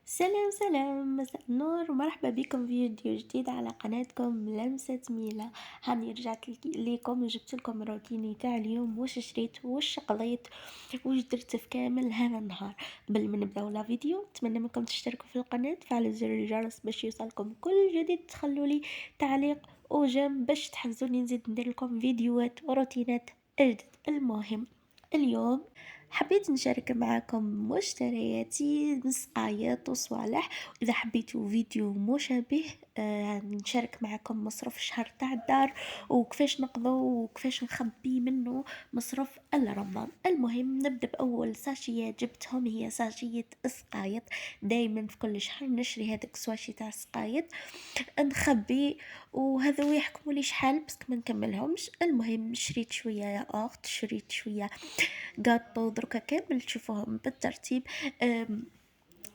سلام سلام، مساء النور ومرحبا بكم في فيديو جديد على قناتكم لمسة ميلا. هاني رجعت ليكم وجبت لكم روتيني تاع اليوم، واش شريت واش قضيت واش درت في كامل هذا النهار. قبل ما نبداو لا فيديو نتمنى منكم تشتركوا في القناة، تفعلوا زر الجرس باش يوصلكم كل جديد، تخلوا لي تعليق وجيم باش تحفزوني نزيد ندير لكم فيديوهات وروتينات جدد. المهم اليوم حبيت نشارك معاكم مشترياتي من سقايط وصوالح. إذا حبيتوا فيديو مشابه نشارك معاكم مصروف الشهر تاع الدار وكيفاش نقضو وكيفاش نخبي منه مصروف رمضان. المهم نبدأ بأول ساشيات جبتهم، هي ساشية سقايط. دايما في كل شهر نشري هذاك السواشي تاع سقايط نخبي، وهذا يحكموا لي شحال بس ما نكملهمش. المهم شريت شويه يا اخت، شريت شويه قاطو دركا كامل تشوفوهم بالترتيب.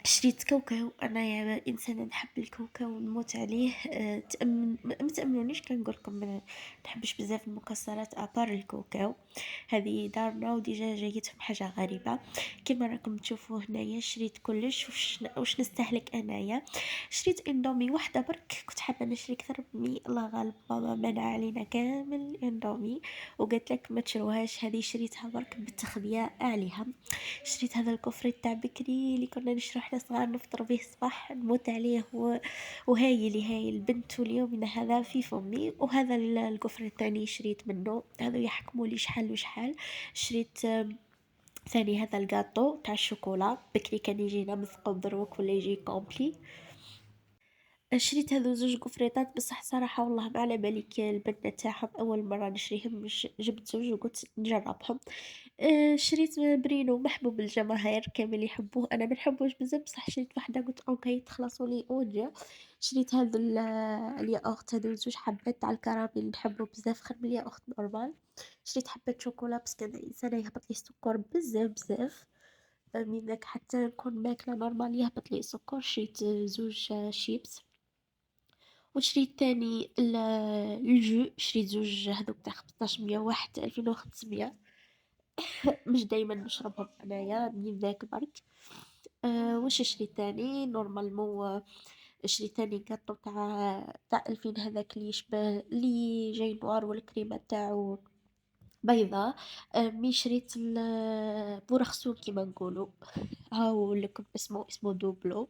شريت كاوكاو، انا يا انسانه نحب الكاوكاو ونموت عليه. ما تامنونيش كنقولكم ما نحبش بزاف المكسرات ابار الكاوكاو. هذه دارنا وديجا جايتهم حاجه غريبه كما راكم تشوفوا هنايا. شريت كلش واش نستهلك انايا. شريت اندومي واحده برك، كنت حابه نشري اكثر مي الله غالب ماما منع علينا كامل اندومي وقالت لك ما تشروهاش، هذه شريتها برك بالتخبيه عليها. شريت هذا الكفر تاع بكري اللي كنا نشرو حنا صغار نفطر به الصباح نموت عليه وهايل البنت واليوم هذا في فمي. وهذا الكفر الثاني شريت منه، هذا يحكموا لي شحال وشحال. شريت ثاني هذا الجاتو تاع الشوكولا، بكري كان يجينا مثقوب دروك ولا يجي كومبلي. شريت هذو زوج كفريطات بصح صراحة والله ما على بالك البنة تاعهم، أول مرة نشريهم مش جبت زوج وقلت نجربهم. شريت برينو محبوب الجماهير كامل يحبوه، أنا ما نحبوش بزاف بصح شريت وحدة قلت أوكي تخلصولي ونجا. شريت هذا الياغورت، هذو زوج حبات تاع الكراميل نحبو بزاف خير من الياغورت نورمال. شريت حبة شوكولا بس كان إنسانة يهبط لي السكر بزاف. من ذاك حتى نكون ماكلة نورمال يهبط لي السكر. شريت زوج شيبس. وشريت تاني الجو، شريت زوج هذوك تاع 1500 واحد 2500. مش دايما نشربهم انايا من ذاك برك. واش شريت تاني نورمالمون. شريت تاني كاطو تاع 2000 هذاك اللي يشبه اللي جاي نوار والكريمه تاعو بيضة. مي شريت بورخسون كيما نقولوا هاو لكم اسمه دوبلو.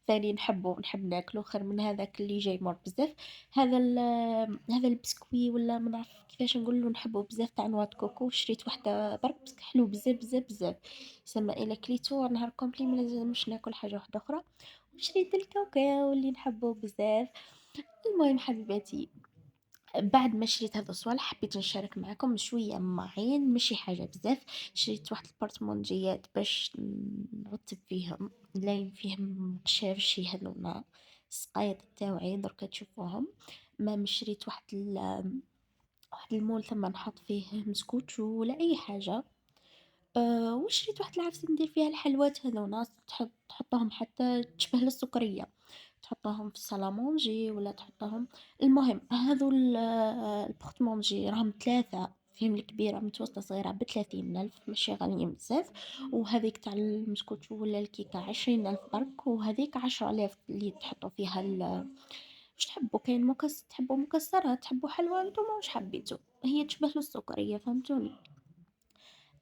ثاني نحب ناكله خير من هذاك اللي جاي مر بزاف. هذا البسكوي ولا ما نعرف كيفاش نقول له نحبه بزاف تاع نواد كوكو. شريت واحده برك بس حلو بزاف. سما الى كليتو نهار كومبلي ما لازمش ناكل حاجه واحده اخرى. وشريت الكاوكاو اللي نحبه بزاف. المهم حبيباتي، بعد ما شريت هذا الصوالح حبيت نشارك معكم شويه معين ماشي حاجه بزاف. شريت واحد البرطمونجيات باش نرتب فيهم، نلاين فيهم قشاوشي هذوما السقايط تاوعي دركا تشوفوهم. ما شريت واحد المول ثم نحط فيه مسكوت ولا اي حاجه. وشريت واحد العفسه ندير فيها الحلوات هذونا، تحطهم حتى تشبه السكريه، تحطهم في السلامونجي ولا تحطهم. المهم هذو البورتمونجي راهم ثلاثة فيهم، الكبيرة متوسطة صغيرة ب30,000 ماشي غاليين بزاف. وهذيك تاع المسكوت ولا الكيكة 20,000 برك، وهذيك 10,000 اللي تحطوا فيها واش تحبوا. كاين تحبوا مكسرات، تحبوا حلوى، نتوما واش حبيتوا، هي تشبه السكرية فهمتوني.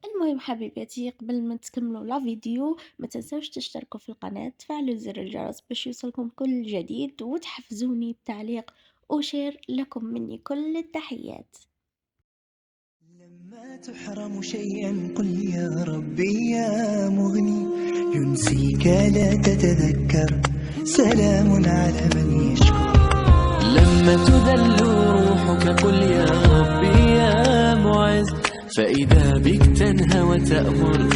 المهم حبيباتي قبل ما تكملوا لا فيديو ما تنسوش تشتركوا في القناة، تفعلوا زر الجرس باش يوصلكم كل جديد، وتحفزوني بتعليق وشير. لكم مني كل التحيات. لما تحرم شيئا قل يا ربي يا مغني، ينسيك لا تتذكر، سلام على من يشكر. لما تذل روحك قل يا ربي يا معز، فإذا بك تنهى وتأمر،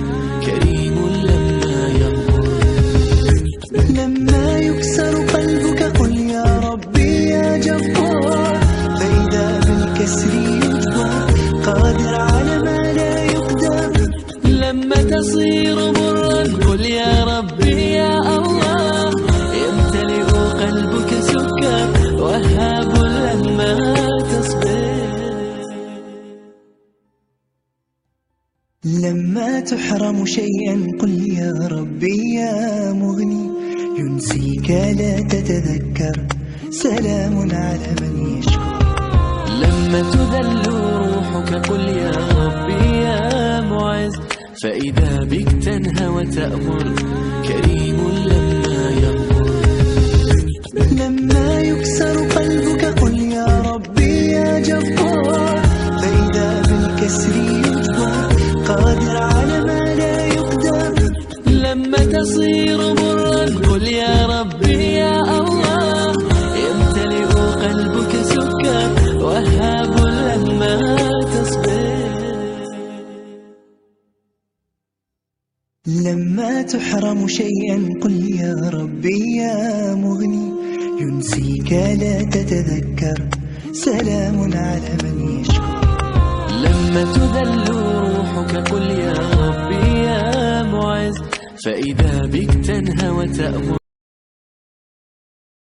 كريم لما يغفر. لما يكسر قلبك قل يا ربي يا جبار، فإذا بالكسر يجبر، قادر على ما لا يقدر. لما تصير مرا قل يا ربي يا الله، يمتلئ قلبك سكر، وهاب لما تصبر. لما تحرم شيئا قل يا ربي يا مغني، ينسيك لا تتذكر، سلام على من يشكر. لما تذل روحك قل يا ربي يا معز، فإذا بك تنهى وتأمر، كريم لما يغفر. لما يكسر قلبك قل يا ربي يا جبار، فإذا بالكسر يجبر، قادر على ما لا يقدر. لما تصير مرا قل يا ربي يا الله، يمتلئ قلبك سكر، وهاب لما تصبر. لما تحرم شيئا قل يا ربي يا مغني، ينسيك لا تتذكر، سلام على من يشكر. لما تذل روحك قل يا ربي يا معز، فإذا بك تنهى وتأمر.